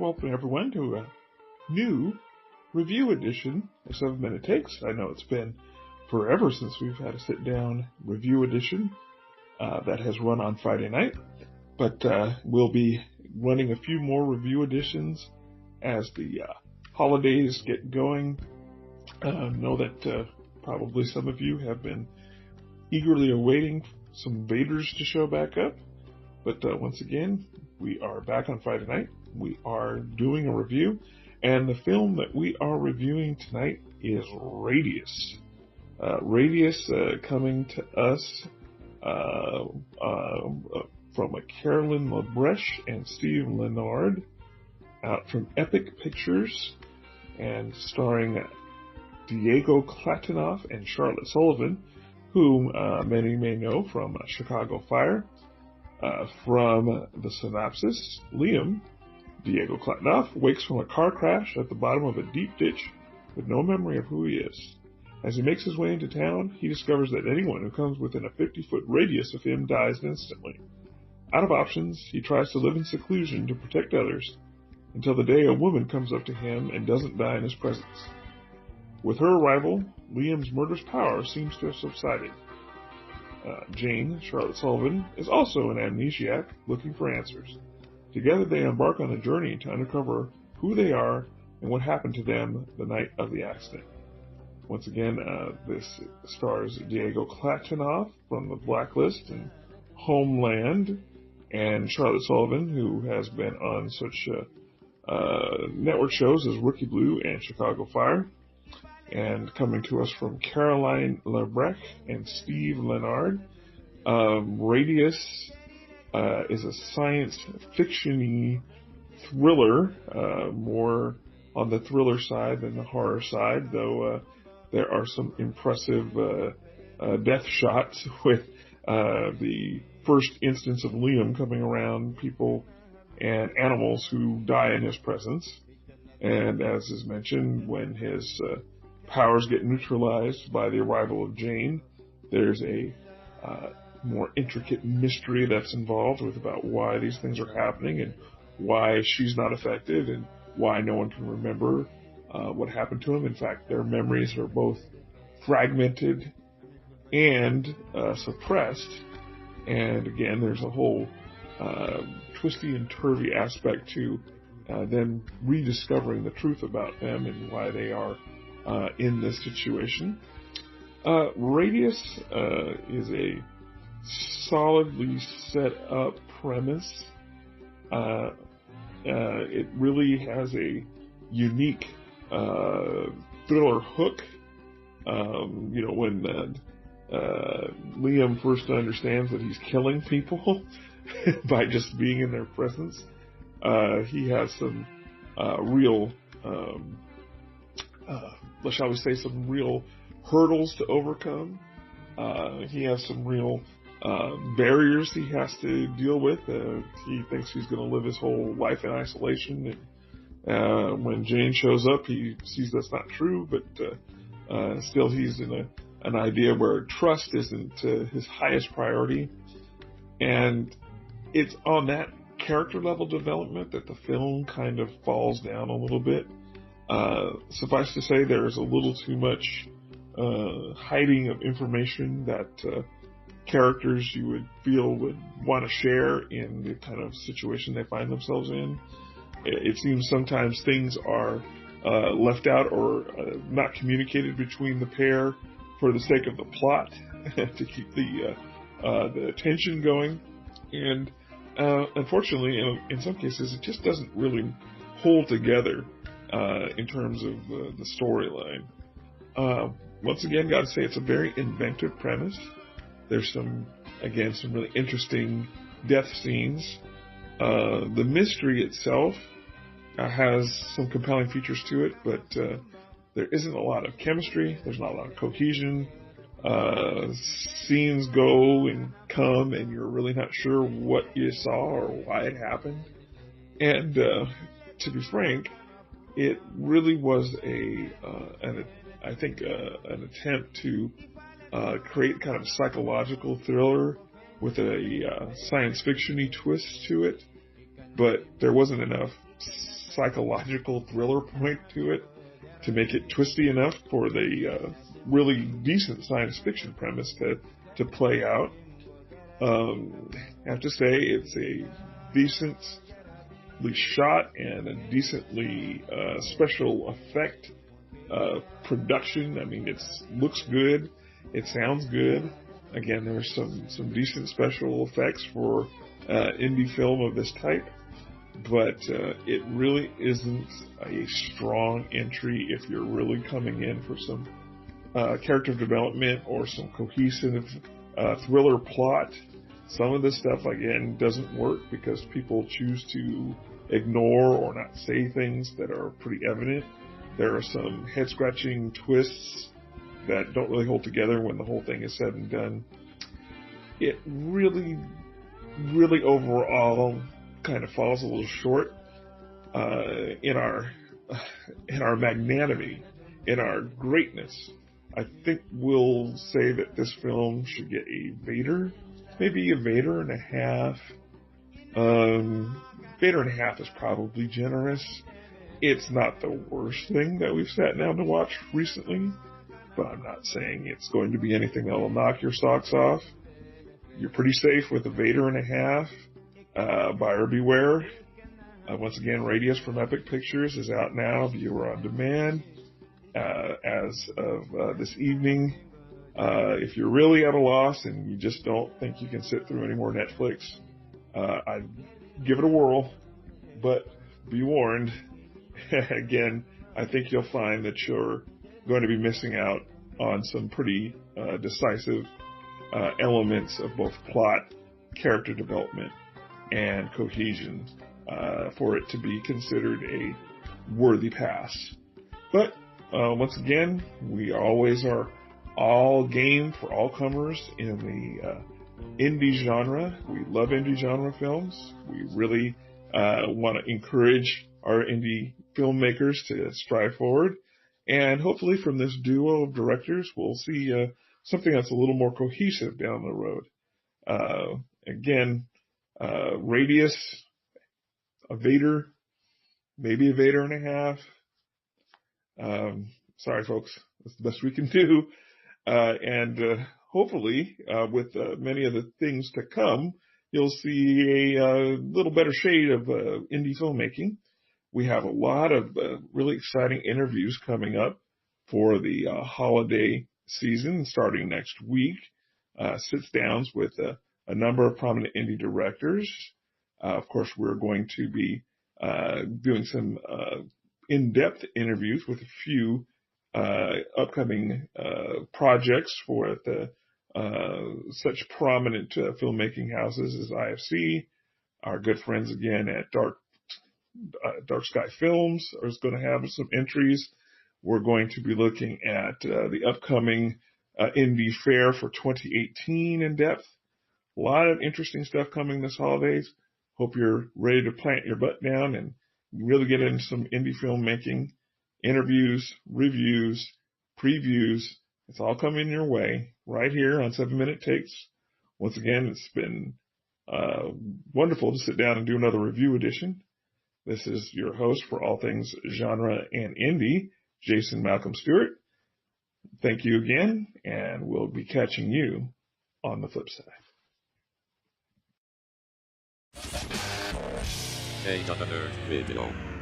welcome everyone to a new review edition of 7 Minute Takes. I know it's been forever since we've had a sit-down review edition that has run on Friday night, but we'll be running a few more review editions as the holidays get going. Know that probably some of you have been eagerly awaiting some Vaders to show back up, but once again, we are back on Friday night. We are doing a review, and the film that we are reviewing tonight is Radius. Radius coming to us from Carolyn Lebrecht and Steve Leonard, out from Epic Pictures, and starring Diego Klatinoff and Charlotte Sullivan, whom many may know from Chicago Fire. From the synopsis, Liam, Diego Klatinoff, wakes from a car crash at the bottom of a deep ditch with no memory of who he is. As he makes his way into town, he discovers that anyone who comes within a 50-foot radius of him dies instantly. Out of options, he tries to live in seclusion to protect others, until the day a woman comes up to him and doesn't die in his presence. With her arrival, Liam's murderous power seems to have subsided. Jane, Charlotte Sullivan, is also an amnesiac looking for answers. Together they embark on a journey to uncover who they are and what happened to them the night of the accident. Once again, this stars Diego Klatinoff from The Blacklist and Homeland, and Charlotte Sullivan, who has been on such network shows as Rookie Blue and Chicago Fire. And coming to us from Caroline Lebrecht and Steve Leonard, Radius is a science fiction-y thriller, more on the thriller side than the horror side, though there are some impressive death shots with the first instance of Liam coming around people and animals who die in his presence. And as is mentioned, when his powers get neutralized by the arrival of Jane, there's a more intricate mystery that's involved with about why these things are happening and why she's not affected and why no one can remember what happened to him. In fact, their memories are both fragmented and suppressed. And again, there's a whole twisty and turvy aspect to them rediscovering the truth about them and why they are in this situation. Radius is a solidly set up premise. It really has a unique thriller hook. When Liam first understands that he's killing people by just being in their presence, he has some real shall we say, some real hurdles to overcome. He has some real barriers he has to deal with. He thinks he's going to live his whole life in isolation. And when Jane shows up, he sees that's not true, but still he's in an idea where trust isn't his highest priority. And it's on that character level development that the film kind of falls down a little bit. Suffice to say, there is a little too much hiding of information that characters you would feel would want to share in the kind of situation they find themselves in. It seems sometimes things are left out or not communicated between the pair for the sake of the plot to keep the tension going. And unfortunately, in some cases, it just doesn't really hold together in terms of the storyline. Once again, got to say it's a very inventive premise. There's some really interesting death scenes. The mystery itself has some compelling features to it, but there isn't a lot of chemistry. There's not a lot of cohesion. Scenes go and come, and you're really not sure what you saw or why it happened. And to be frank, it really was an attempt to create kind of a psychological thriller with a science fiction-y twist to it, but there wasn't enough psychological thriller point to it to make it twisty enough for the really decent science fiction premise to play out. I have to say it's a decently shot and a decently special effect production. I mean, it looks good. It sounds good. Again, there's some decent special effects for indie film of this type, but it really isn't a strong entry if you're really coming in for some character development or some cohesive thriller plot. Some of this stuff, again, doesn't work because people choose to ignore or not say things that are pretty evident. There are some head-scratching twists that don't really hold together when the whole thing is said and done. It really, really overall kind of falls a little short in our magnanimity, in our greatness. I think we'll say that this film should get a Vader, maybe a Vader and a half. Vader and a half is probably generous. It's not the worst thing that we've sat down to watch recently, but I'm not saying it's going to be anything that will knock your socks off. You're pretty safe with a Vader and a half. Buyer beware. Once again, Radius from Epic Pictures is out now, viewer on demand. As of this evening, if you're really at a loss and you just don't think you can sit through any more Netflix, I'd give it a whirl, but be warned. Again, I think you'll find that you're going to be missing out on some pretty decisive elements of both plot, character development, and cohesion for it to be considered a worthy pass. But once again, we always are all game for all comers in the indie genre. We love indie genre films. We really want to encourage our indie filmmakers to strive forward. And hopefully from this duo of directors, we'll see something that's a little more cohesive down the road. Again, Radius, a Vader, maybe a Vader and a half. Sorry, folks. That's the best we can do. And hopefully, with many of the things to come, you'll see a little better shade of indie filmmaking. We have a lot of really exciting interviews coming up for the holiday season starting next week. Sit-downs with a number of prominent indie directors. Of course, we're going to be doing some in-depth interviews with a few upcoming projects for the such prominent filmmaking houses as IFC. Our good friends again at Dark Sky Films is going to have some entries. We're going to be looking at the upcoming Indie Fair for 2018 in depth. A lot of interesting stuff coming this holidays. Hope you're ready to plant your butt down and really get into some indie filmmaking, interviews, reviews, previews. It's all coming your way right here on 7 Minute Takes. Once again, it's been wonderful to sit down and do another review edition. This is your host for all things genre and indie, Jason Malcolm Stewart. Thank you again, and we'll be catching you on the flip side. Another video.